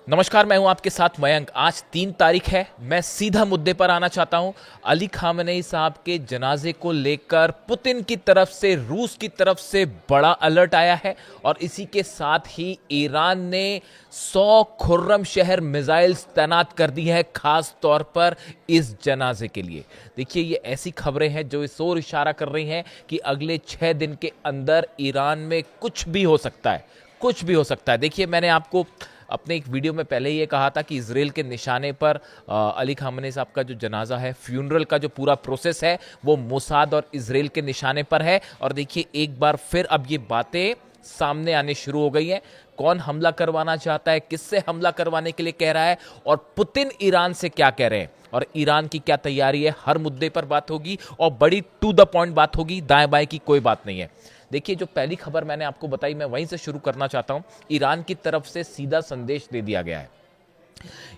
नमस्कार, मैं हूं आपके साथ मयंक। आज 3 तारीख है। मैं सीधा मुद्दे पर आना चाहता हूं। अली खामेनेई साहब के जनाजे को लेकर पुतिन की तरफ से, रूस की तरफ से बड़ा अलर्ट आया है और इसी के साथ ही ईरान ने 100 खुर्रम शहर मिसाइल्स तैनात कर दी है, खास तौर पर इस जनाजे के लिए। देखिए, ये ऐसी खबरें हैं जो इस ओर इशारा कर रही हैं कि अगले 6 दिन के अंदर ईरान में कुछ भी हो सकता है, कुछ भी हो सकता है। देखिए, मैंने आपको अपने एक वीडियो में पहले ही ये कहा था कि इजराइल के निशाने पर अली खामेनेई साहब का जो जनाजा है, फ्यूनरल का जो पूरा प्रोसेस है, वो मोसाद और इजराइल के निशाने पर है। और देखिए, एक बार फिर अब ये बातें सामने आने शुरू हो गई हैं। कौन हमला करवाना चाहता है, किससे हमला करवाने के लिए कह रहा है, और पुतिन ईरान से क्या कह रहे हैं और ईरान की क्या तैयारी है, हर मुद्दे पर बात होगी और बड़ी टू द पॉइंट बात होगी। दाएं बाएं की कोई बात नहीं है। देखिए, जो पहली खबर मैंने आपको बताई, मैं वहीं से शुरू करना चाहता हूं। ईरान की तरफ से सीधा संदेश दे दिया गया है।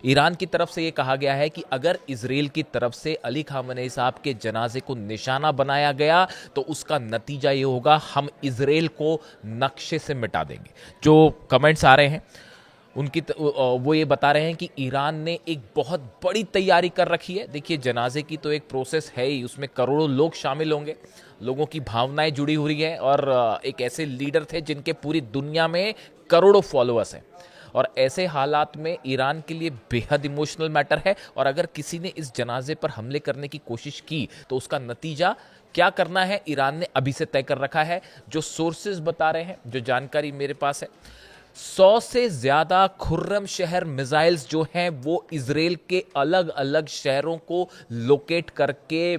ईरान की तरफ से यह कहा गया है कि अगर इजराइल की तरफ से अली खामेनेई साहब के जनाजे को निशाना बनाया गया तो उसका नतीजा ये होगा, हम इजराइल को नक्शे से मिटा देंगे। जो कमेंट्स आ रहे हैं वो ये बता रहे हैं कि ईरान ने एक बहुत बड़ी तैयारी कर रखी है। देखिए, जनाजे की तो एक प्रोसेस है ही, उसमें करोड़ों लोग शामिल होंगे, लोगों की भावनाएं जुड़ी हुई हैं और एक ऐसे लीडर थे जिनके पूरी दुनिया में करोड़ों फॉलोअर्स हैं। और ऐसे हालात में ईरान के लिए बेहद इमोशनल मैटर है और अगर किसी ने इस जनाजे पर हमले करने की कोशिश की तो उसका नतीजा क्या करना है, ईरान ने अभी से तय कर रखा है। जो सोर्सेज बता रहे हैं, जो जानकारी मेरे पास है, 100 से ज्यादा खुर्रम शहर मिसाइल्स जो हैं वो इजराइल के अलग अलग शहरों को लोकेट करके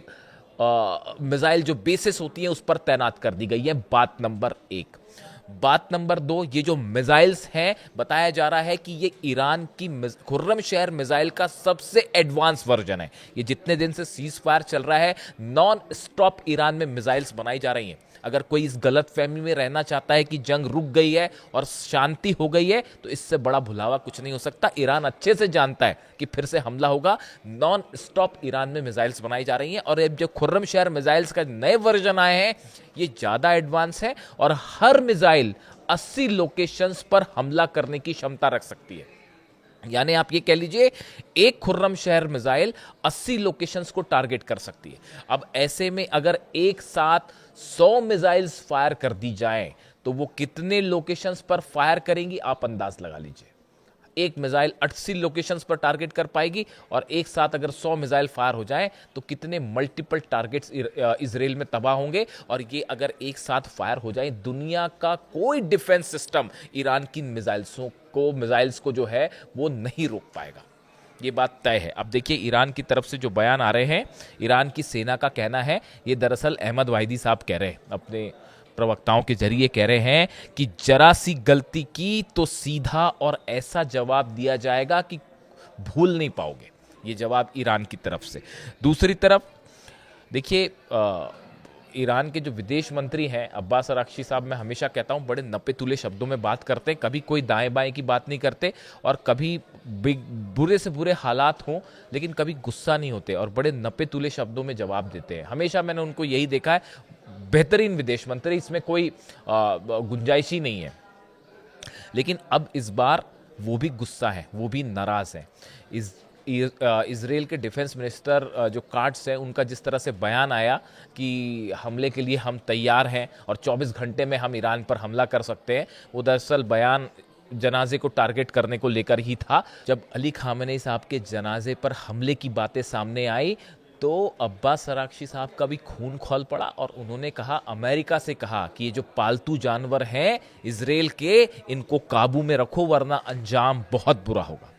मिसाइल जो बेसिस होती हैं उस पर तैनात कर दी गई है। बात नंबर 1। बात नंबर 2, ये जो मिसाइल्स हैं, बताया जा रहा है कि ये ईरान की खुर्रम शहर मिसाइल का सबसे एडवांस वर्जन है। ये जितने दिन से सीज फायर चल रहा है, नॉन स्टॉप ईरान में मिसाइल्स बनाई जा रही हैं। अगर कोई इस गलत फहमी में रहना चाहता है कि जंग रुक गई है और शांति हो गई है, तो इससे बड़ा भुलावा कुछ नहीं हो सकता। ईरान अच्छे से जानता है कि फिर से हमला होगा। नॉन स्टॉप ईरान में मिसाइल्स बनाई जा रही हैं और अब जो खुर्रम शहर मिसाइल्स का नए वर्जन आए हैं, ये ज्यादा एडवांस है और हर मिसाइल 80 लोकेशंस पर हमला करने की क्षमता रख सकती है। यानी आप ये कह लीजिए, एक खुर्रम शहर मिसाइल 80 लोकेशंस को टारगेट कर सकती है। अब ऐसे में अगर एक साथ 100 मिसाइल्स फायर कर दी जाएं तो वो कितने लोकेशंस पर फायर करेंगी, आप अंदाज लगा लीजिए। एक मिसाइल 80 लोकेशंस पर टारगेट कर पाएगी और एक साथ अगर 100 मिसाइल फायर हो जाएं तो कितने मल्टीपल टारगेट्स इजराइल में तबाह होंगे। और ये अगर एक साथ फायर हो जाए, दुनिया का कोई डिफेंस सिस्टम ईरान की मिसाइल्स को जो है वो नहीं रोक पाएगा। ये बात तय है। अब देखिए, ईरान की तरफ से जो बयान आ रहे हैं, ईरान की सेना का कहना है, ये दरअसल अहमद वाहिदी साहब कह रहे हैं, अपने प्रवक्ताओं के जरिए कह रहे हैं कि जरा सी गलती की तो सीधा और ऐसा जवाब दिया जाएगा कि भूल नहीं पाओगे। ये जवाब ईरान की तरफ से। दूसरी तरफ देखिए, ईरान के जो विदेश मंत्री हैं अब्बास अराक्ची साहब, मैं हमेशा कहता हूं, बड़े नपे तुले शब्दों में बात करते हैं। कभी कोई दाएं बाएं की बात नहीं करते और कभी बुरे से बुरे हालात हों लेकिन कभी गुस्सा नहीं होते और बड़े नपे तुले शब्दों में जवाब देते हैं। हमेशा मैंने उनको यही देखा है। बेहतरीन विदेश मंत्री, इसमें कोई गुंजाइश ही नहीं है। लेकिन अब इस बार वो भी गुस्सा है, वो भी नाराज है। इजराइल के डिफेंस मिनिस्टर जो काट्स है, उनका जिस तरह से बयान आया कि हमले के लिए हम तैयार हैं और 24 घंटे में हम ईरान पर हमला कर सकते हैं, वो दरअसल बयान जनाजे को टारगेट करने को लेकर ही था। जब अली खामेनेई साहब के जनाजे पर हमले की बातें सामने आई तो अब्बास अराक्ची साहब का भी खून खौल पड़ा और उन्होंने कहा, अमेरिका से कहा कि ये जो पालतू जानवर हैं इजराइल के, इनको काबू में रखो वरना अंजाम बहुत बुरा होगा।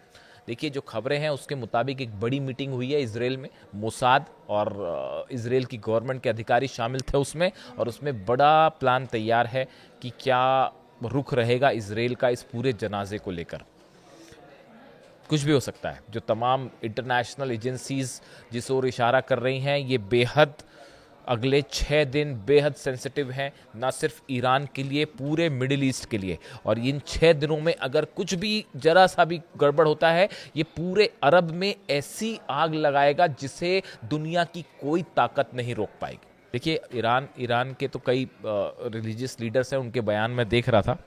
देखिए, जो खबरें हैं उसके मुताबिक एक बड़ी मीटिंग हुई है इजराइल में। मोसाद और इजराइल की गवर्नमेंट के अधिकारी शामिल थे उसमें, और उसमें बड़ा प्लान तैयार है कि क्या रुख रहेगा इजराइल का इस पूरे जनाजे को लेकर। कुछ भी हो सकता है। जो तमाम इंटरनेशनल एजेंसीज जिस ओर इशारा कर रही हैं, ये बेहद अगले 6 दिन बेहद सेंसिटिव हैं, ना सिर्फ ईरान के लिए, पूरे मिडिल ईस्ट के लिए। और इन 6 दिनों में अगर कुछ भी जरा सा भी गड़बड़ होता है, ये पूरे अरब में ऐसी आग लगाएगा जिसे दुनिया की कोई ताकत नहीं रोक पाएगी। देखिए, ईरान के तो कई रिलीजियस लीडर्स हैं, उनके बयान में देख रहा था,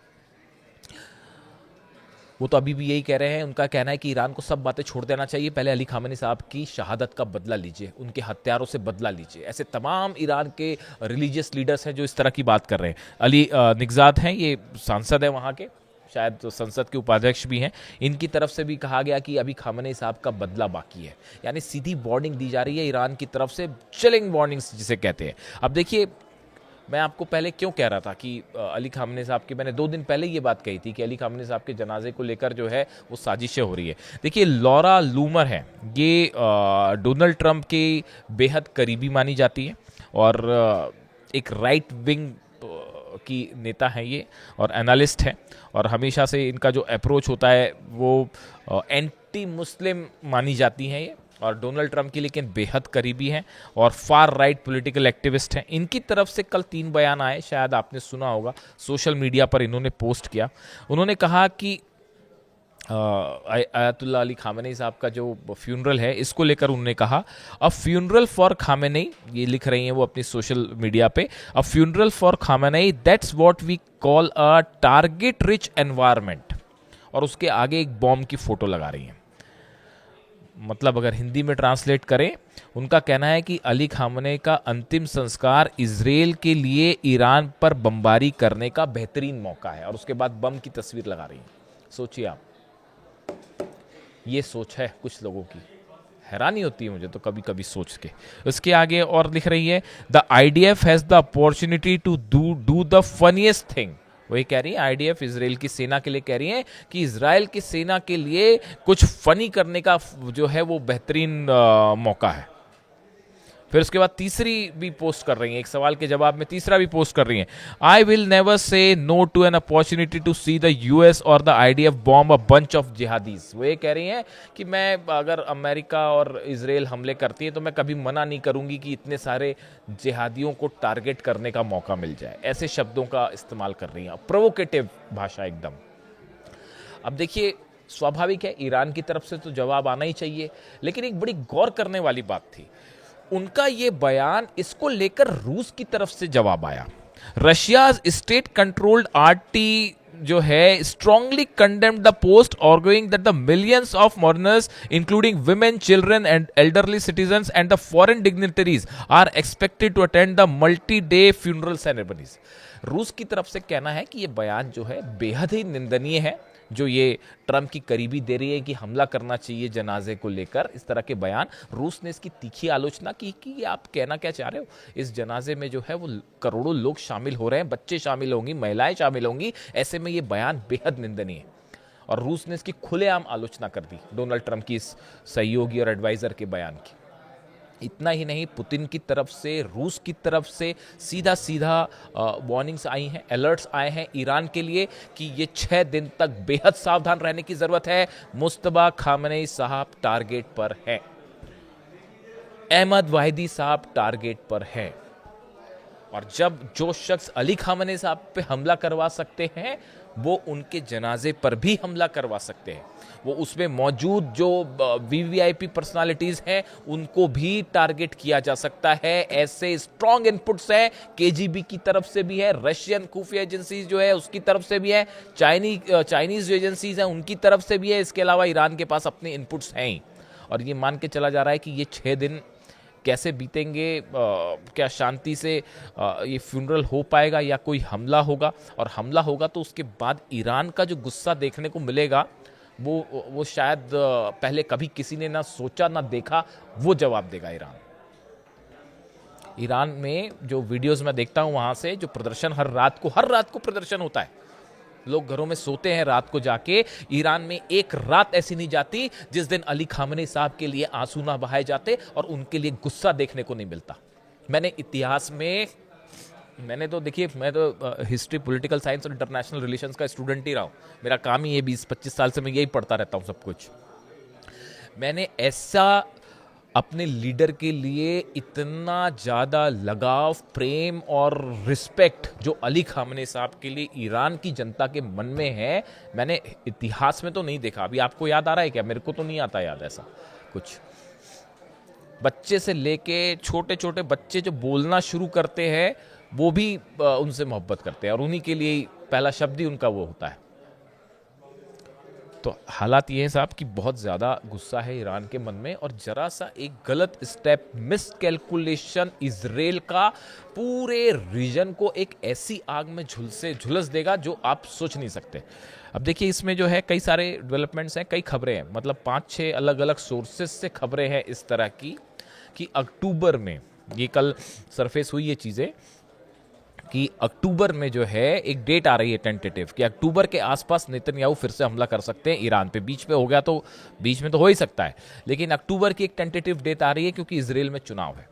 वो तो अभी भी यही कह रहे हैं। उनका कहना है कि ईरान को सब बातें छोड़ देना चाहिए, पहले अली खामेनी साहब की शहादत का बदला लीजिए, उनके हत्यारों से बदला लीजिए। ऐसे तमाम ईरान के रिलीजियस लीडर्स हैं जो इस तरह की बात कर रहे हैं। अली निगजाद हैं, ये सांसद हैं वहाँ के, शायद तो संसद के उपाध्यक्ष भी हैं। इनकी तरफ से भी कहा गया कि अभी खामेनी साहब का बदला बाकी है, यानी सीधी वार्निंग दी जा रही है ईरान की तरफ से, चिलिंग वार्निंग्स जिसे कहते हैं। अब देखिए, मैं आपको पहले क्यों कह रहा था कि अली खामेनी साहब की, मैंने 2 दिन पहले ये बात कही थी कि अली खामेनी साहब के जनाजे को लेकर जो है वो साजिशें हो रही है। देखिए, लॉरा लूमर है, ये डोनाल्ड ट्रंप की बेहद करीबी मानी जाती है और एक राइट विंग की नेता है ये, और एनालिस्ट है, और हमेशा से इनका जो अप्रोच होता है वो एंटी मुस्लिम मानी जाती हैं ये, और डोनाल्ड ट्रंप की लेकिन बेहद करीबी हैं और फार राइट पॉलिटिकल एक्टिविस्ट हैं। इनकी तरफ से कल 3 बयान आए, शायद आपने सुना होगा, सोशल मीडिया पर इन्होंने पोस्ट किया। उन्होंने कहा कि आयतुल्लाह अली खामेनी साहब का जो फ्यूनरल है, इसको लेकर उन्होंने कहा, अ फ्यूनरल फॉर खामेनी, ये लिख रही हैं वो अपनी सोशल मीडिया पे, a funeral for Khamenei that's what we call a target rich environment, और उसके आगे एक बॉम्ब की फोटो लगा रही हैं। मतलब अगर हिंदी में ट्रांसलेट करें, उनका कहना है कि अली खामेनी का अंतिम संस्कार इजराइल के लिए ईरान पर बमबारी करने का बेहतरीन मौका है, और उसके बाद बम की तस्वीर लगा रही हैं। सोचिए आप, ये सोच है कुछ लोगों की, हैरानी होती है मुझे तो कभी कभी सोच के। उसके आगे और लिख रही है, the IDF has the opportunity to do the funniest thing. वही कह रही है, आईडीएफ इजराइल की सेना के लिए कह रही है कि इजराइल की सेना के लिए कुछ फनी करने का जो है वो बेहतरीन मौका है। फिर उसके बाद तीसरी भी पोस्ट कर रही हैं, एक सवाल के जवाब में तीसरा भी पोस्ट कर रही हैं, I will never say no to an opportunity to see the US और the IDF bomb a bunch of jihadis. वो ये कह रही हैं कि मैं, अगर अमेरिका और इजराइल हमले करती है तो मैं कभी मना नहीं करूंगी कि इतने सारे जिहादियों को टारगेट करने का मौका मिल जाए। ऐसे शब्दों का इस्तेमाल कर रही हैं, प्रोवोकेटिव भाषा एकदम। अब देखिए, स्वाभाविक है ईरान की तरफ से तो जवाब आना ही चाहिए, लेकिन एक बड़ी गौर करने वाली बात थी उनका ये बयान, इसको लेकर रूस की तरफ से जवाब आया। रशिया स्टेट कंट्रोल्ड आरटी जो है strongly condemned the post, arguing that the millions of mourners including women, children and elderly citizens and the foreign dignitaries are expected to attend the multi-day funeral ceremonies। रूस की तरफ से कहना है कि ये बयान जो है बेहद ही निंदनीय है, जो ये ट्रंप की करीबी दे रही है कि हमला करना चाहिए जनाजे को लेकर, इस तरह के बयान। रूस ने इसकी तीखी आलोचना की कि आप कहना क्या चाह रहे हो, इस जनाजे में जो है वो करोड़ों लोग शामिल हो रहे हैं, बच्चे शामिल होंगी, महिलाएं शामिल होंगी, ऐसे में ये बयान बेहद निंदनीय है। और रूस ने इसकी खुलेआम आलोचना कर दी, डोनाल्ड ट्रंप की इस सहयोगी और एडवाइजर के बयान की। इतना ही नहीं, पुतिन की तरफ से, रूस की तरफ से सीधा सीधा वार्निंग्स आई हैं, अलर्ट्स आए हैं ईरान के लिए कि ये 6 दिन तक बेहद सावधान रहने की जरूरत है। मुस्तबा खामेनी साहब टारगेट पर हैं, अहमद वाहिदी साहब टारगेट पर हैं, और जब जो शख्स अली खामेनी साहब पे हमला करवा सकते हैं वो उनके जनाजे पर भी हमला करवा सकते हैं। वो उसमें मौजूद जो वीवीआईपी पर्सनालिटीज हैं उनको भी टारगेट किया जा सकता है। ऐसे स्ट्रॉन्ग इनपुट्स हैं, केजीबी की तरफ से भी है, रशियन खुफिया एजेंसीज जो है उसकी तरफ से भी है, चाइनीज जो एजेंसीज हैं उनकी तरफ से भी है। इसके अलावा ईरान के पास अपने इनपुट्स हैं ही, और ये मान के चला जा रहा है कि ये 6 दिन कैसे बीतेंगे, क्या शांति से ये फ्यूनरल हो पाएगा या कोई हमला होगा, और हमला होगा तो उसके बाद ईरान का जो गुस्सा देखने को मिलेगा वो शायद पहले कभी किसी ने ना सोचा ना देखा, वो जवाब देगा ईरान। ईरान में जो वीडियोस मैं देखता हूं वहां से, जो प्रदर्शन हर रात को प्रदर्शन होता है, लोग घरों में सोते हैं रात को जाके, ईरान में एक रात ऐसी नहीं जाती जिस दिन अली खामेनी साहब के लिए आंसू ना बहाए जाते और उनके लिए गुस्सा देखने को नहीं मिलता। मैंने इतिहास में, मैंने तो देखिए, मैं तो हिस्ट्री, पॉलिटिकल साइंस और इंटरनेशनल रिलेशंस का स्टूडेंट ही रहा हूँ, मेरा काम ही है, 20-25 साल से मैं यही पढ़ता रहता हूँ सब कुछ। मैंने ऐसा अपने लीडर के लिए इतना ज़्यादा लगाव, प्रेम और रिस्पेक्ट जो अली खामेनी साहब के लिए ईरान की जनता के मन में है, मैंने इतिहास में तो नहीं देखा। अभी आपको याद आ रहा है क्या? मेरे को तो नहीं आता याद ऐसा कुछ। बच्चे से लेके छोटे छोटे बच्चे जो बोलना शुरू करते हैं वो भी उनसे मोहब्बत करते हैं, और उन्हीं के लिए पहला शब्द ही उनका वो होता है। तो हालात ये हैं साहब कि बहुत ज़्यादा गुस्सा है ईरान के मन में, और ज़रा सा एक गलत स्टेप, मिस कैलकुलेशन इजराइल का पूरे रीजन को एक ऐसी आग में झुलस देगा जो आप सोच नहीं सकते। अब देखिए इसमें जो है कई सारे डेवलपमेंट्स हैं, कई खबरें हैं, मतलब 5-6 अलग अलग सोर्सेस से खबरें हैं इस तरह की कि अक्टूबर में, ये कल सरफेस हुई ये चीज़ें कि अक्टूबर में जो है एक डेट आ रही है टेंटेटिव कि अक्टूबर के आसपास नेतन्याहू फिर से हमला कर सकते हैं ईरान पे। बीच में हो गया तो बीच में तो हो ही सकता है, लेकिन अक्टूबर की एक टेंटेटिव डेट आ रही है क्योंकि इजराइल में चुनाव है,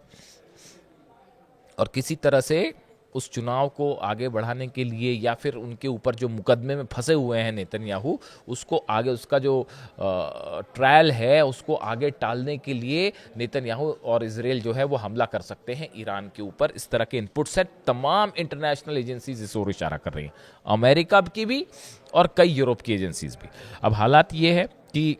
और किसी तरह से उस चुनाव को आगे बढ़ाने के लिए या फिर उनके ऊपर जो मुकदमे में फंसे हुए हैं नेतन्याहू, उसको आगे, उसका जो ट्रायल है उसको आगे टालने के लिए नेतन्याहू और इजराइल जो है वो हमला कर सकते हैं ईरान के ऊपर। इस तरह के इनपुट्स है, तमाम इंटरनेशनल एजेंसीज इस ओर इशारा कर रही हैं, अमेरिका की भी और कई यूरोप की एजेंसीज भी। अब हालात ये है कि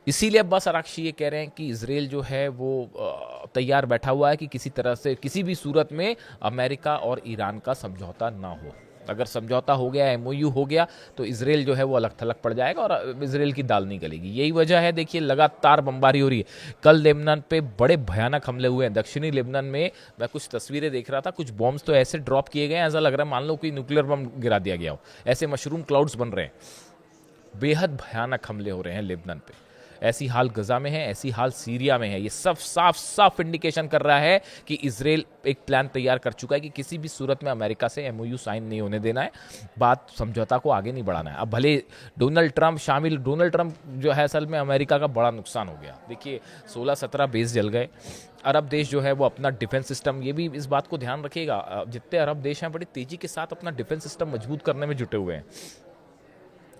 इसीलिए अब्बास अराक्ची ये कह रहे हैं कि इजराइल जो है वो तैयार बैठा हुआ है कि किसी तरह से, किसी भी सूरत में अमेरिका और ईरान का समझौता ना हो। अगर समझौता हो गया, एमओयू हो गया, तो इजराइल जो है वो अलग थलग पड़ जाएगा और इजराइल की दाल नहीं गलेगी। यही वजह है, देखिए लगातार बमबारी हो रही है। कल लेबनान पे बड़े भयानक हमले हुए हैं। दक्षिणी लेबनान में मैं कुछ तस्वीरें देख रहा था, कुछ बॉम्ब्स तो ऐसे ड्रॉप किए गए हैं, ऐसा लग रहा है मान लो कोई न्यूक्लियर बम गिरा दिया गया हो। ऐसे मशरूम क्लाउड्स बन रहे हैं, बेहद भयानक हमले हो रहे हैं लेबनान पे। ऐसी हाल गजा में है, ऐसी हाल सीरिया में है। ये सब साफ साफ इंडिकेशन कर रहा है कि इजराइल एक प्लान तैयार कर चुका है कि किसी भी सूरत में अमेरिका से एमओयू साइन नहीं होने देना है, बात समझौता को आगे नहीं बढ़ाना है। अब भले डोनाल्ड ट्रंप जो है, असल में अमेरिका का बड़ा नुकसान हो गया। देखिए 16-17 बेस जल गए। अरब देश जो है वो अपना डिफेंस सिस्टम, ये भी इस बात को ध्यान रखिएगा, जितने अरब देश हैं बड़ी तेजी के साथ अपना डिफेंस सिस्टम मजबूत करने में जुटे हुए हैं।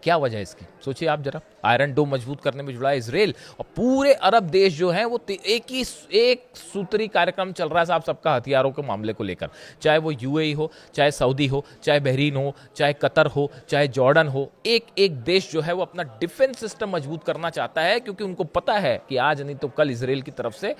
क्या वजह है इसकी, सोचिए आप जरा। आयरन डोम मजबूत करने में जुड़ा है इजराइल, और पूरे अरब देश जो हैं वो एक सूत्री कार्यक्रम चल रहा है साहब सबका, हथियारों के मामले को लेकर। चाहे वो यूएई हो, चाहे सऊदी हो, चाहे बहरीन हो, चाहे कतर हो, चाहे जॉर्डन हो, एक एक देश जो है वो अपना डिफेंस सिस्टम मजबूत करना चाहता है, क्योंकि उनको पता है कि आज नहीं तो कल इजराइल की तरफ से,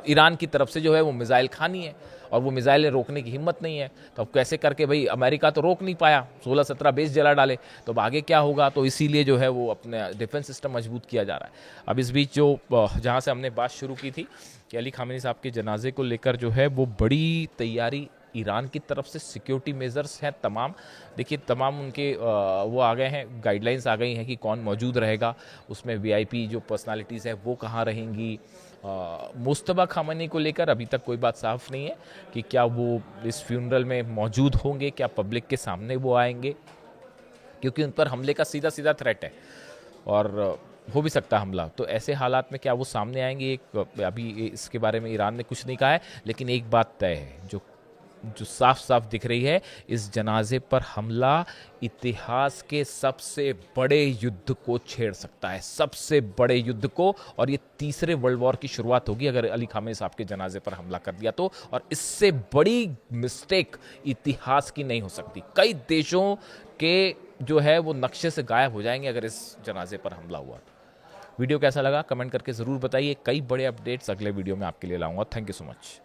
ईरान की तरफ से जो है वो मिसाइल खानी है, और वो मिसाइलें रोकने की हिम्मत नहीं है। तो अब कैसे करके, भाई अमेरिका तो रोक नहीं पाया, 16-17 बेस जला डाले, तो अब आगे क्या होगा। तो इसीलिए जो है वो अपने डिफेंस सिस्टम मजबूत किया जा रहा है। अब इस बीच जो जहाँ से हमने बात शुरू की थी कि अली खामेनी साहब के जनाजे को लेकर जो है वो बड़ी तैयारी ईरान की तरफ से, सिक्योरिटी मेजर्स हैं तमाम। देखिए तमाम उनके वो आ गए हैं, गाइडलाइंस आ गई हैं कि कौन मौजूद रहेगा, उसमें वीआईपी जो पर्सनालिटीज़ है वो कहाँ रहेंगी। मुस्तबा खामनी को लेकर अभी तक कोई बात साफ नहीं है कि क्या वो इस फ्यूनरल में मौजूद होंगे, क्या पब्लिक के सामने वो आएंगे, क्योंकि उन पर हमले का सीधा सीधा थ्रेट है और हो भी सकता है हमला। तो ऐसे हालात में क्या वो सामने आएंगे, अभी इसके बारे में ईरान ने कुछ नहीं कहा है, लेकिन एक बात तय है जो साफ साफ दिख रही है, इस जनाजे पर हमला इतिहास के सबसे बड़े युद्ध को छेड़ सकता है, सबसे बड़े युद्ध को। और ये तीसरे वर्ल्ड वॉर की शुरुआत होगी अगर अली खामेनी साहब के जनाजे पर हमला कर दिया तो, और इससे बड़ी मिस्टेक इतिहास की नहीं हो सकती। कई देशों के जो है वो नक्शे से गायब हो जाएंगे अगर इस जनाजे पर हमला हुआ। वीडियो कैसा लगा कमेंट करके ज़रूर बताइए। कई बड़े अपडेट्स अगले वीडियो में आपके लिए लाऊंगा। Thank you so much.